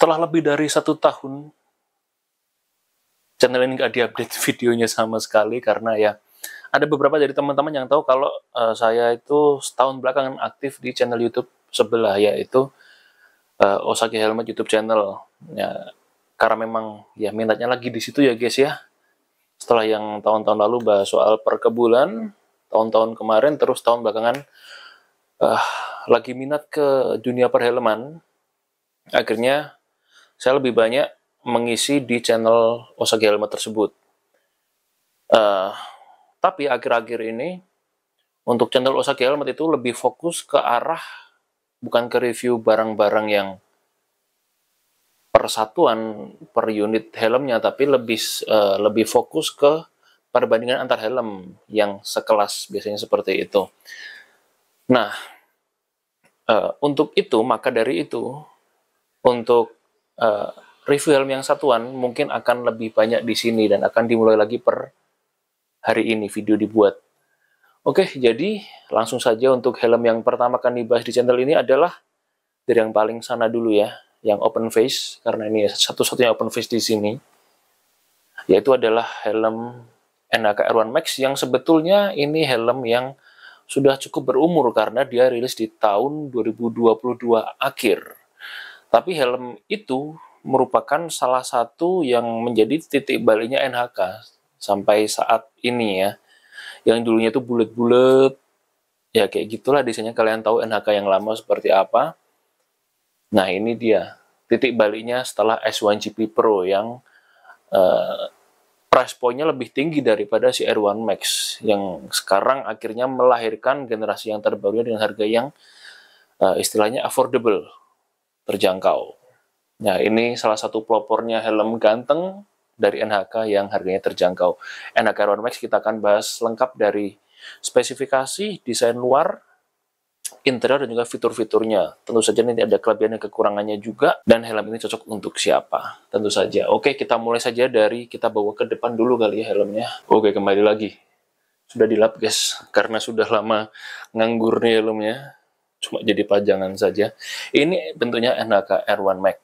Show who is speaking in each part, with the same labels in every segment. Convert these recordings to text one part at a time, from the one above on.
Speaker 1: Setelah lebih dari 1 tahun, channel ini nggak diupdate videonya sama sekali karena ya ada beberapa dari teman-teman yang tahu kalau saya itu setahun belakangan aktif di channel YouTube sebelah, yaitu Osaki Helmet YouTube channel. Ya, karena memang ya minatnya lagi di situ ya guys ya. Setelah yang tahun-tahun lalu bahas soal perkebunan, tahun-tahun kemarin terus tahun belakangan lagi minat ke dunia perhelman. Akhirnya saya lebih banyak mengisi di channel Osaki Helmet tersebut. Tapi akhir-akhir ini untuk channel Osaki Helmet itu lebih fokus ke arah bukan ke review barang-barang yang persatuan per unit helmnya, tapi lebih fokus ke perbandingan antar helm yang sekelas, biasanya seperti itu. Nah, untuk itu, maka dari itu, untuk review helm yang satuan mungkin akan lebih banyak di sini dan akan dimulai lagi per hari ini video dibuat. Oke, jadi langsung saja untuk helm yang pertama akan dibahas di channel ini adalah dari yang paling sana dulu ya, yang open face, karena ini satu-satunya open face di sini, yaitu adalah helm NHK R1 Max yang sebetulnya ini helm yang sudah cukup berumur karena dia rilis di tahun 2022 akhir. Tapi helm itu merupakan salah satu yang menjadi titik baliknya NHK sampai saat ini ya. Yang dulunya itu bulat-bulat, ya kayak gitulah desainnya, kalian tahu NHK yang lama seperti apa. Nah ini dia titik baliknya setelah S1GP Pro yang price point-nya lebih tinggi daripada si R1 Max yang sekarang akhirnya melahirkan generasi yang terbarunya dengan harga yang istilahnya affordable, terjangkau. Nah ini salah satu pelopornya helm ganteng dari NHK yang harganya terjangkau. NHK R1 Max kita akan bahas lengkap dari spesifikasi, desain luar, interior, dan juga fitur-fiturnya. Tentu saja nanti ada kelebihan dan kekurangannya juga, dan helm ini cocok untuk siapa, tentu saja. Oke, kita mulai saja dari kita bawa ke depan dulu kali ya helmnya. Oke, kembali lagi. Sudah dilap guys, karena sudah lama nganggur nih helmnya. Cuma jadi pajangan saja. Ini bentuknya NHK R1 Max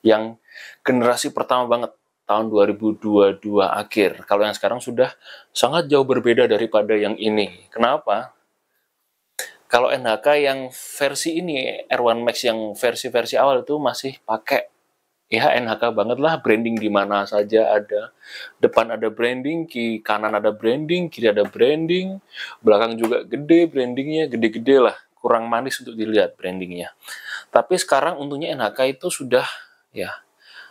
Speaker 1: yang generasi pertama banget, tahun 2022 akhir. Kalau yang sekarang sudah sangat jauh berbeda daripada yang ini. Kenapa? Kalau NHK yang versi ini, R1 Max yang versi-versi awal itu masih pakai ya NHK banget lah, branding di mana saja ada. Depan ada branding, kanan ada branding, kiri ada branding, belakang juga gede brandingnya, gede-gede lah. Kurang manis untuk dilihat brandingnya. Tapi sekarang untungnya NHK itu sudah ya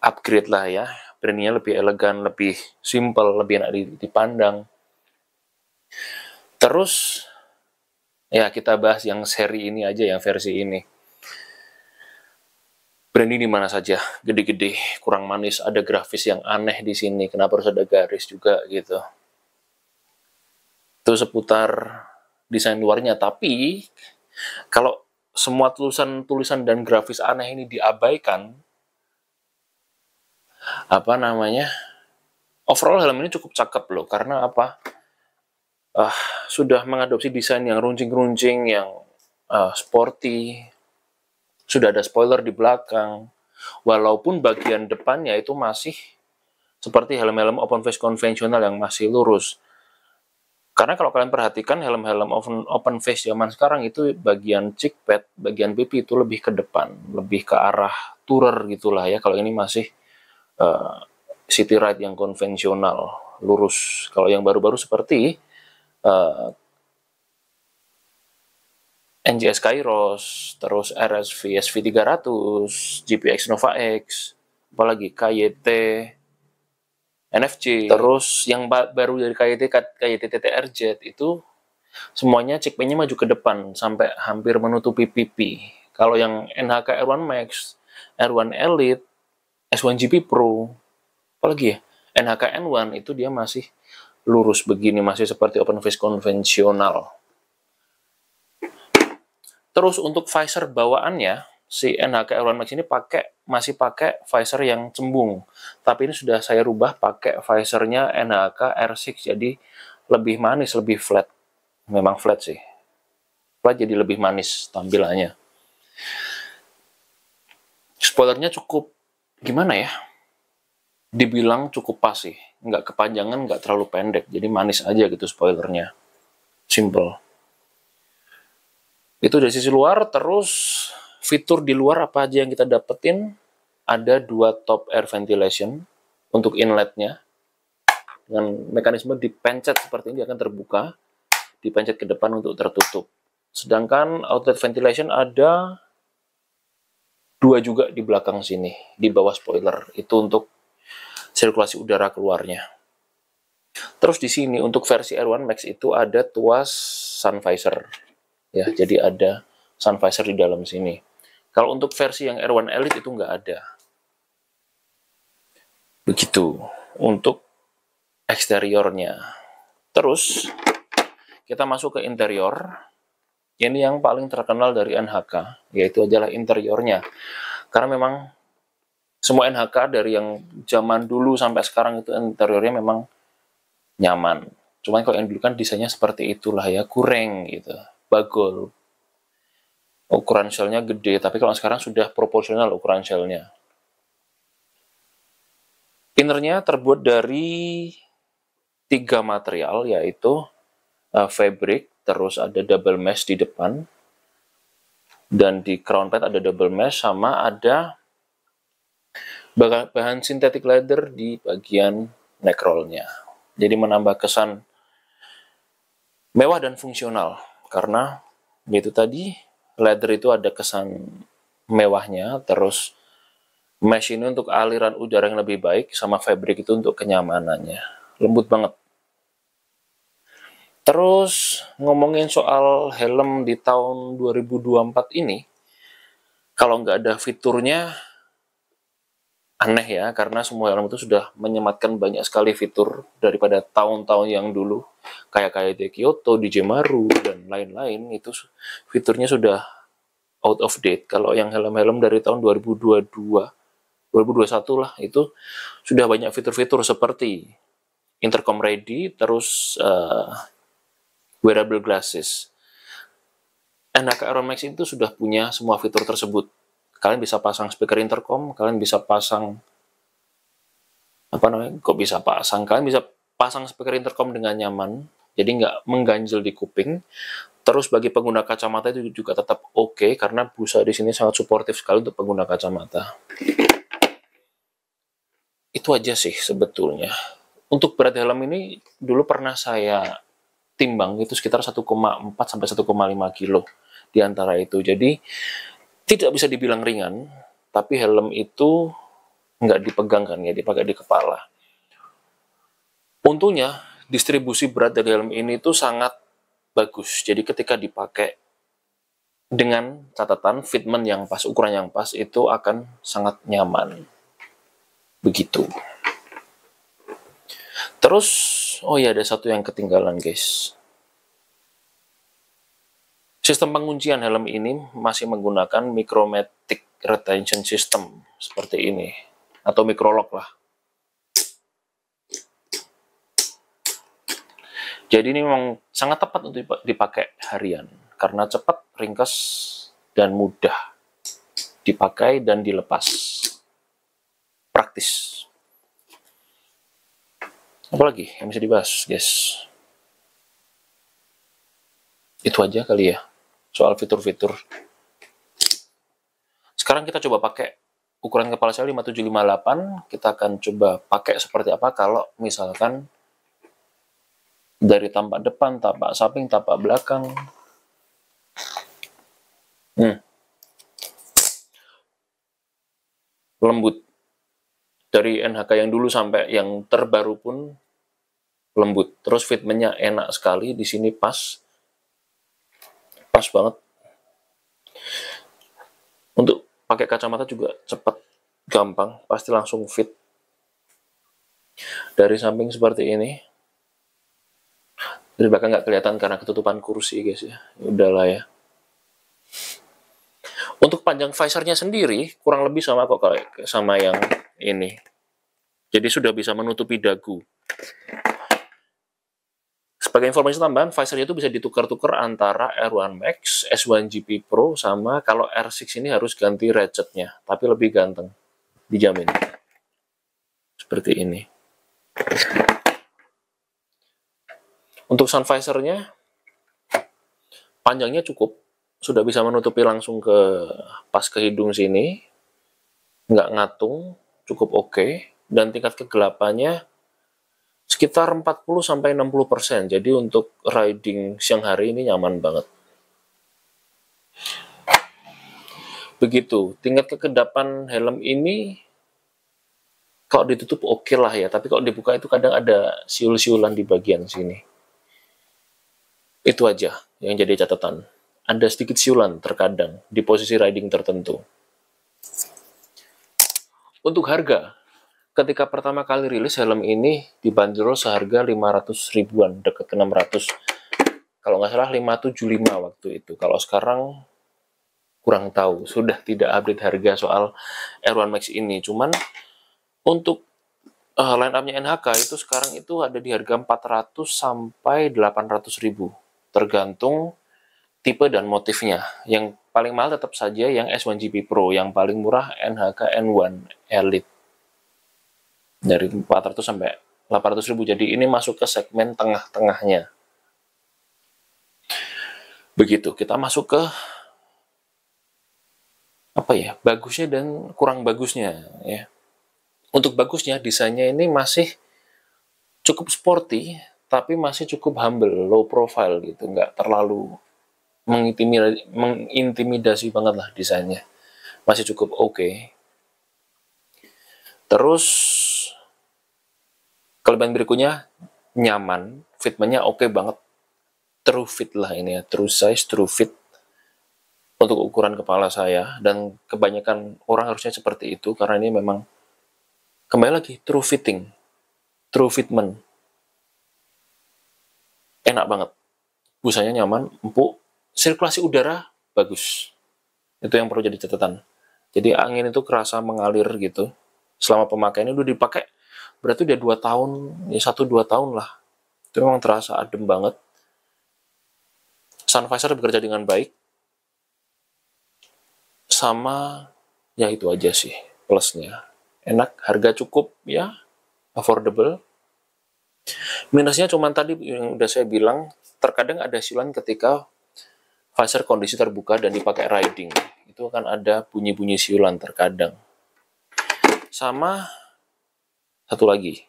Speaker 1: upgrade lah ya. Brandingnya lebih elegan, lebih simple, lebih enak dipandang. Terus ya kita bahas yang seri ini aja, yang versi ini. Branding di mana saja, gede-gede, kurang manis, ada grafis yang aneh di sini. Kenapa harus ada garis juga gitu? Itu seputar desain luarnya. Tapi kalau semua tulisan dan grafis aneh ini diabaikan, apa namanya? Overall helm ini cukup cakep loh, karena apa? Sudah mengadopsi desain yang runcing-runcing, yang sporty. Sudah ada spoiler di belakang. Walaupun bagian depannya itu masih seperti helm-helm open face konvensional yang masih lurus. Karena kalau kalian perhatikan helm-helm open face zaman sekarang itu bagian cheek pad, bagian pipi itu lebih ke depan, lebih ke arah tourer gitulah ya. Kalau ini masih city ride yang konvensional, lurus. Kalau yang baru-baru seperti NGS Kairos, terus RSV SV300, GPX Nova X, apalagi KYT, NFC, terus yang baru dari KYT TTRZ itu semuanya checkpoint-nya maju ke depan sampai hampir menutupi pipi. Kalau yang NHK R1 Max, R1 Elite, S1GP Pro, apalagi ya, NHK N1 itu dia masih lurus begini, masih seperti open face konvensional. Terus untuk visor bawaannya, si NHK R1 Max ini masih pakai visor yang cembung. Tapi ini sudah saya rubah pakai visornya NHK R6, jadi lebih manis, lebih flat. Memang flat sih. Flat jadi lebih manis tampilannya. Spoilernya cukup, gimana ya, dibilang cukup pas sih. Nggak kepanjangan, nggak terlalu pendek. Jadi manis aja gitu spoilernya. Simple. Itu dari sisi luar. Terus fitur di luar apa aja yang kita dapetin? Ada 2 top air ventilation untuk inletnya. Dengan mekanisme dipencet seperti ini akan terbuka. Dipencet ke depan untuk tertutup. Sedangkan outlet ventilation ada 2 juga di belakang sini, di bawah spoiler. Itu untuk sirkulasi udara keluarnya. Terus di sini untuk versi Air One Max itu ada tuas sun visor. Ya, jadi ada sun visor di dalam sini. Kalau untuk versi yang Air One Elite itu nggak ada. Begitu untuk eksteriornya. Terus kita masuk ke interior. Ini yang paling terkenal dari NHK, yaitu adalah interiornya. Karena memang semua NHK dari yang zaman dulu sampai sekarang itu interiornya memang nyaman. Cuman kalau yang dulu kan desainnya seperti itulah ya, kurang gitu, bagol. Ukuran shellnya gede, tapi kalau sekarang sudah proporsional ukuran shellnya. Innernya terbuat dari 3 material, yaitu fabric, terus ada double mesh di depan, dan di crown pad ada double mesh, sama ada bahan synthetic leather di bagian neck roll-nya. Jadi menambah kesan mewah dan fungsional, karena itu tadi leather itu ada kesan mewahnya, terus mesh ini untuk aliran udara yang lebih baik, sama fabric itu untuk kenyamanannya. Lembut banget. Terus ngomongin soal helm di tahun 2024 ini, kalau nggak ada fiturnya aneh ya, karena semua helm itu sudah menyematkan banyak sekali fitur daripada tahun-tahun yang dulu, kayak di Kyoto, di Maru, dan lain-lain, itu fiturnya sudah out of date. Kalau yang helm-helm dari tahun 2022, 2021 lah, itu sudah banyak fitur-fitur seperti intercom ready, terus wearable glasses. NHK Air One Max itu sudah punya semua fitur tersebut. Kalian bisa pasang speaker intercom, kalian bisa pasang kalian bisa pasang speaker intercom dengan nyaman, jadi nggak mengganjel di kuping. Terus bagi pengguna kacamata itu juga tetap oke, karena busa di sini sangat suportif sekali untuk pengguna kacamata. Itu aja sih sebetulnya. Untuk berat helm ini dulu pernah saya timbang itu sekitar 1,4 sampai 1,5 kilo di antara itu. Jadi tidak bisa dibilang ringan, tapi helm itu nggak dipegang kan ya, dipakai di kepala. Untungnya distribusi berat dari helm ini itu sangat bagus. Jadi ketika dipakai dengan catatan fitment yang pas, ukuran yang pas, itu akan sangat nyaman. Begitu. Terus, oh ya, ada satu yang ketinggalan guys. Sistem penguncian helm ini masih menggunakan micromatic retention system seperti ini, atau microlock lah. Jadi ini memang sangat tepat untuk dipakai harian, karena cepat, ringkas, dan mudah dipakai dan dilepas. Praktis. Apalagi yang bisa dibahas, guys? Itu aja kali ya, soal fitur-fitur. Sekarang kita coba pakai ukuran kepala saya 5758. Kita akan coba pakai seperti apa kalau misalkan dari tampak depan, tampak samping, tampak belakang. Lembut. Dari NHK yang dulu sampai yang terbaru pun lembut. Terus fitmentnya enak sekali. Di sini pas banget. Untuk pakai kacamata juga cepat, gampang, pasti langsung fit. Dari samping seperti ini. Dari belakang nggak kelihatan karena ketutupan kursi guys ya. Udahlah ya. Untuk panjang visornya sendiri kurang lebih sama kok sama yang ini. Jadi sudah bisa menutupi dagu. Sebagai informasi tambahan, visor itu bisa ditukar-tukar antara R1 Max, S1 GP Pro, sama kalau R6 ini harus ganti ratchetnya, tapi lebih ganteng, dijamin. Seperti ini. Untuk sun visornya, panjangnya cukup, sudah bisa menutupi langsung pas ke hidung sini, nggak ngatung, cukup oke, dan tingkat kegelapannya sekitar 40-60%. Jadi untuk riding siang hari ini nyaman banget. Begitu, tingkat kekedapan helm ini kalau ditutup oke lah ya, tapi kalau dibuka itu kadang ada siul-siulan di bagian sini. Itu aja yang jadi catatan. Ada sedikit siulan terkadang di posisi riding tertentu. Untuk harga, ketika pertama kali rilis helm ini dibanderol seharga 500 ribuan, deket ke 600. Kalau nggak salah 575 waktu itu. Kalau sekarang kurang tahu, sudah tidak update harga soal R1 Max ini. Cuman untuk line up-nya NHK itu sekarang itu ada di harga 400 sampai 800 ribu. Tergantung tipe dan motifnya. Yang paling mahal tetap saja yang S1 GP Pro, yang paling murah NHK N1 Elite. Dari 400 sampai 800 ribu. Jadi ini masuk ke segmen tengah-tengahnya. Begitu, kita masuk ke apa ya, bagusnya dan kurang bagusnya ya. Untuk bagusnya, desainnya ini masih cukup sporty, tapi masih cukup humble, low profile gitu, nggak terlalu mengintimidasi banget lah desainnya. Masih cukup oke. Terus kelebihan berikutnya nyaman, fitmentnya oke banget, true fit lah ini ya, true size, true fit untuk ukuran kepala saya, dan kebanyakan orang harusnya seperti itu karena ini memang kembali lagi true fitting, true fitment, enak banget, busanya nyaman, empuk, sirkulasi udara bagus, itu yang perlu jadi catatan. Jadi angin itu kerasa mengalir gitu selama pemakaiannya. Udah dipakai berarti udah 2 tahun, ya 1-2 tahun lah. Itu memang terasa adem banget. Sun visor bekerja dengan baik. Sama, ya itu aja sih plusnya. Enak, harga cukup ya, affordable. Minusnya cuman tadi yang udah saya bilang, terkadang ada siulan ketika visor kondisi terbuka dan dipakai riding. Itu akan ada bunyi-bunyi siulan terkadang. Sama satu lagi,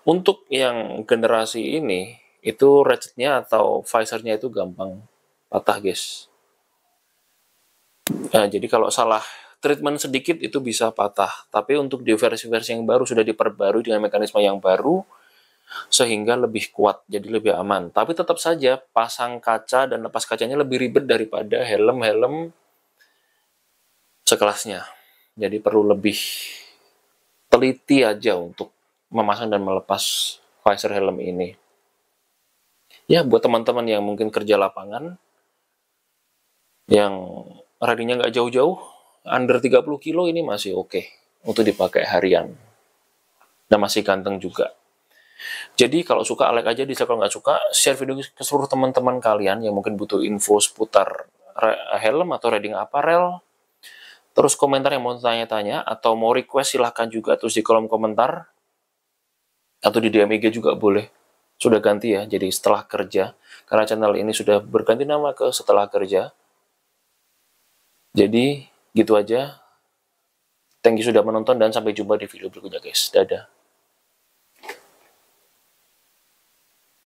Speaker 1: untuk yang generasi ini, itu ratchetnya atau visornya itu gampang patah guys. Nah, jadi kalau salah treatment sedikit itu bisa patah, tapi untuk di versi-versi yang baru sudah diperbarui dengan mekanisme yang baru, sehingga lebih kuat, jadi lebih aman. Tapi tetap saja pasang kaca dan lepas kacanya lebih ribet daripada helm-helm sekelasnya. Jadi perlu lebih teliti aja untuk memasang dan melepas visor helm ini. Ya, buat teman-teman yang mungkin kerja lapangan, yang ridingnya nggak jauh-jauh, under 30 kilo ini masih oke untuk dipakai harian. Dan masih ganteng juga. Jadi kalau suka like aja, kalau nggak suka share video ke seluruh teman-teman kalian yang mungkin butuh info seputar helm atau riding apparel. Terus komentar yang mau tanya-tanya atau mau request silahkan juga terus di kolom komentar. Atau di DM IG juga boleh. Sudah ganti ya, jadi setelah kerja. Karena channel ini sudah berganti nama ke setelah kerja. Jadi gitu aja. Thank you sudah menonton dan sampai jumpa di video berikutnya guys. Dadah.